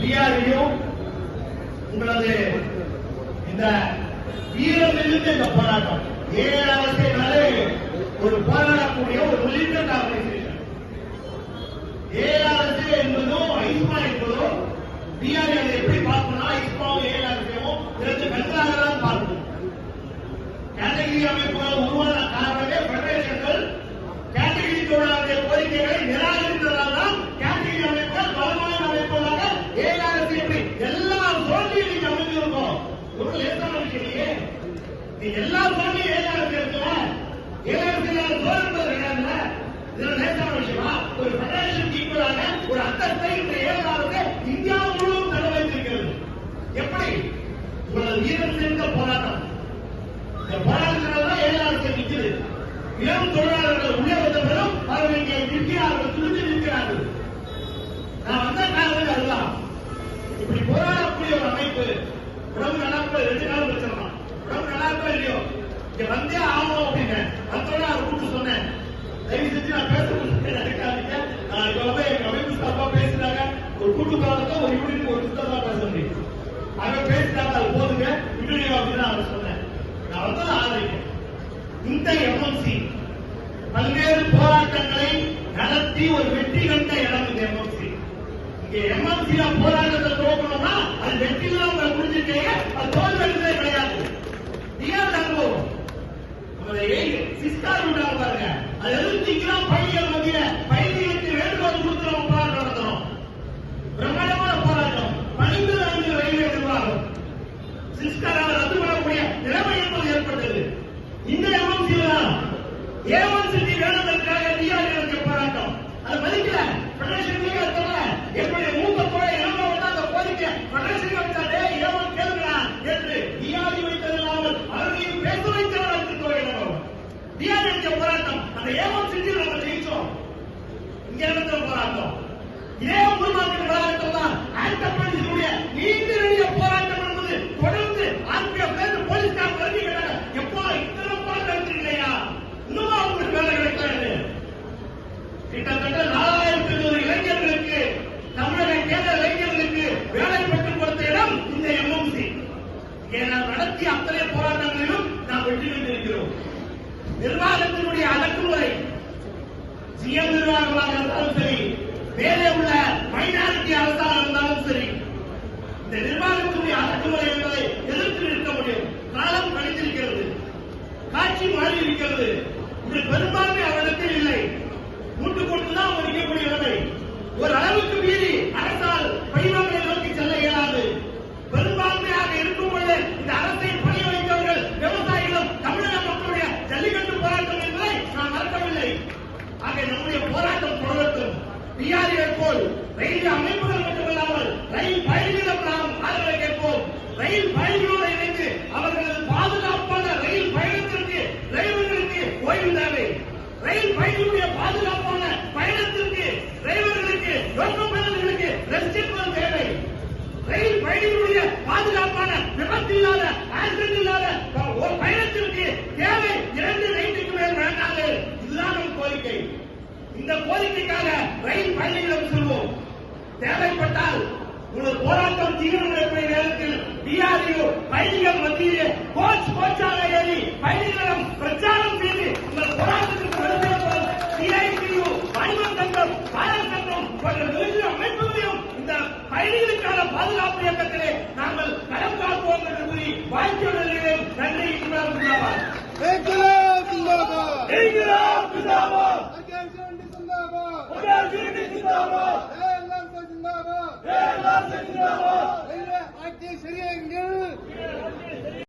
பிஆர்ஐயும் உங்களது இந்த வீரம் மிகுந்த இந்த போராட்டம் ஏழாவது ஒரு போராடக்கூடிய ஒரு மிலிட்டன்ட் ஆர்கனைசேஷன். ஏழாவது என்பதும் ஐஸ்மா என்பதும் பிஆர்ஐ அதை எப்படி பார்க்கணும், ஐஸ்மாவும் ஏழாவதையும் இரண்டு கண்களாக தான் பார்க்கணும். கேட்டகிரி அமைப்புகள் உருவான காரணமே பெடரேஷன்கள் கேட்டகிரி தொழிலாளர்களுடைய கோரிக்கைகளை நிராகரித்ததால் தான் கேட்டகிரி அமைப்புகள் பலமான அமைப்புகளாக ஏழாவது எப்படி எல்லா தோல்வியும் நீங்க அமைஞ்சிருக்கோம். ஒரு லேசான விஷயம் இல்லையே, நீ எல்லா தோல்வியும் ஏழாவது இருக்குல்ல, ஏழாவது தோல்வி கிடையாதுல்ல, இதுல லேசான விஷயமா? ஒரு பெடரேஷன் ஈக்குவலாக ஒரு அந்தஸ்தை இந்த ஏழாவது இந்தியா முழுவதும் தர வைத்திருக்கிறது. எப்படி? உங்களது வீரம் சேர்ந்த போராட்டம். இந்த போராட்டத்தினால்தான் ஏழாவது நிற்கிறது. இளம் தொழிலாளர்கள் உள்ளே வந்த பிறகு அவர்கள் இங்கே நிற்கிறார்கள், துணிந்து நிற்கிறார்கள். நான் வந்த காரணம் அதுதான். இப்படி போராடக்கூடிய ஒரு அமைப்பு உடம்பு நல்லாப்ப 2 நாள் வச்சிடலாம். உடம்பு நல்லாப்பா இல்லையோ இங்க வந்தே ஆகணும் அப்படின்னு அதோட அவர் கூப்பிட்டு சொன்னேன். தயவு செஞ்சு நான் பேச நினைக்காதீங்க. எங்க அமைப்பு சார்பா பேசுறாங்க. ஒரு கூட்டு போராட்டத்தை ஒரு யூனிட் ஒரு புத்தகமா பேச முடியும். அவன் பேசினாங்க, அது போதுங்க யூனியன் அப்படின்னு அவர் சொன்னேன். நான் வந்து ஆதரிக்கிறேன். இந்த எம்எம்சி பல்வேறு போராட்டங்களை நடத்தி ஒரு வெற்றி கண்ட இடம் இந்த எம்எம்சி. இங்க எம்எம்சி போராட்டத்தை துவக்கணும்னா அது வெற்றிலாம் உங்களை புரிஞ்சுட்டீங்க, அது தோல்வி கிடையாது. அனுபவம் சிஸ்டார் விடாம பாருங்க, அது எதிர்த்திக்கலாம் பள்ளிகள் மத்திய பள்ளிகளுக்கு வேண்டுகோள் கொடுத்து நம்ம போராட்டம் நடத்தணும். பிரம்மாண்டமான போராட்டம். 12 ரயில்வே நிர்வாகம் சிஸ்டரால் ரத்து பண்ணக்கூடிய நிலைமை என்பது ஏற்பட்டது. இந்த எம்எம்சி A1 சிட்டி வேணுவதற்காக டிஆர்ஏ போராட்டம் அது மதிக்கல. பெடரேஷன்லயே இருக்கல. என்னுடைய மூத்த தோழை இளமவன் அந்த கோரிக்கை பெடரேஷன் வச்சாலே A1 கேளுங்களா என்று டிஆர்ஏ வைத்ததில்லாமல் அவர்களையும் பேச வைத்தவர் அந்த தோழை இளமவன். டிஆர்ஏ போராட்டம் அந்த A1 சிட்டியில் நம்ம ஜெயிச்சோம். இங்க நடந்த போராட்டம் இதே உருவாக்கிய போராட்டம் தான் ஆண்டர்பிரனர்ஷிப்புடைய நீண்ட நெடிய போராட்டம் என்பது தொடர்ந்து ஆர்பிஎஃப் போலீஸ் ஸ்டாஃப் வரைக்கும் கேட்டாங்க, எப்போ இத்தனை போராட்டம் நடத்திருக்கலையா, இன்னும் அவங்களுக்கு வேலை கிடைக்கல. கிட்டத்தட்ட 4500 இளைஞர்களுக்கு தமிழக கேரள இளைஞர்களுக்கு வேலை பெற்றுக் கொடுத்த இடம் இந்த எம்எம்சி. நாம் நடத்திய அத்தனை போராட்டங்களிலும் நாம் வெற்றி பெற்றிருக்கிறோம். நிர்வாகத்தினுடைய அடக்குமுறை சிஎம் நிர்வாகமாக இருந்தாலும் சரி, மேலே உள்ள மைனாரிட்டி அரசாக இருந்தாலும் சரி, இந்த நிர்வாகத்தினுடைய அடக்குமுறை என்பதை எதிர்த்து நிற்க முடியும். காலம் கழித்திருக்கிறது, காட்சி மாறி இருக்கிறது. இது பெரும்பான்மை அவரிடத்தில் இல்லை. மூட்டு கொடுத்துதான் அவர் இருக்கக்கூடிய நிலைமை. ஒரு அளவுக்கு மீறி அரசால் பழிவாங்களை நோக்கி செல்ல இயலாது. பெரும்பான்மையாக இருக்கும் பொழுது இந்த அரசை பணிய வைத்தவர்கள் விவசாயிகளும் தமிழக மக்களுடைய ஜல்லிக்கட்டு போராட்டம் என்பதை நான் மறக்கவில்லை. ஆக நம்முடைய போராட்டம் தொடரட்டும். பிஆர்ஏ போல் ரயில் அமைப்புகள் மட்டுமல்லாமல் ரயில் பயணிகளும் நாம் ஆதரவை கேட்போம். ரயில் பயணிகளோடு இணைந்து அவர்களது பாதுகாப்பான ரயில் பயணத்திற்கு டிரைவர்களுக்கு ஓய்வு தேவை. ரயில் பயணிகளுடைய பாதுகாப்பான பயணத்திற்கு டிரைவர்களுக்கு லோக்கோமோட்டிவ்களுக்கு ரெஸ்ட் தேவை. ரயில் பயணிகளுடைய பாதுகாப்பான விபத்து இல்லாத ஆக்சிடென்ட் இல்லாத ஒரு பயணத்திற்கு தேவை 2 நைட்டுக்கு மேல் வேண்டாது. இதுதான் நம் கோரிக்கை. இந்த கோரிக்கைக்காக ரயில் பயணிகளும் சொல்வோம். தேவைப்பட்டால் உங்கள் போராட்டம் தீவிரமடைக்கூடிய நேரத்தில் டிஆர்ஏ பயணிகள் மத்தியிலே கோச்சாக ஏறி பயணிகளிடம் பிரச்சாரம் செய்து உங்கள் போராட்டத்திற்கு வலுப்பேற்போம். சிஐடியு, மணிமன் சங்கம், பாரத் சங்கம் போன்ற நிறுவன அமைப்புகளையும் இந்த பயணிகளுக்கான பாதுகாப்பு இயக்கத்திலே நாங்கள் களம் காப்போம் என்று கூறி வாழ்க்கையுடன் நன்றி.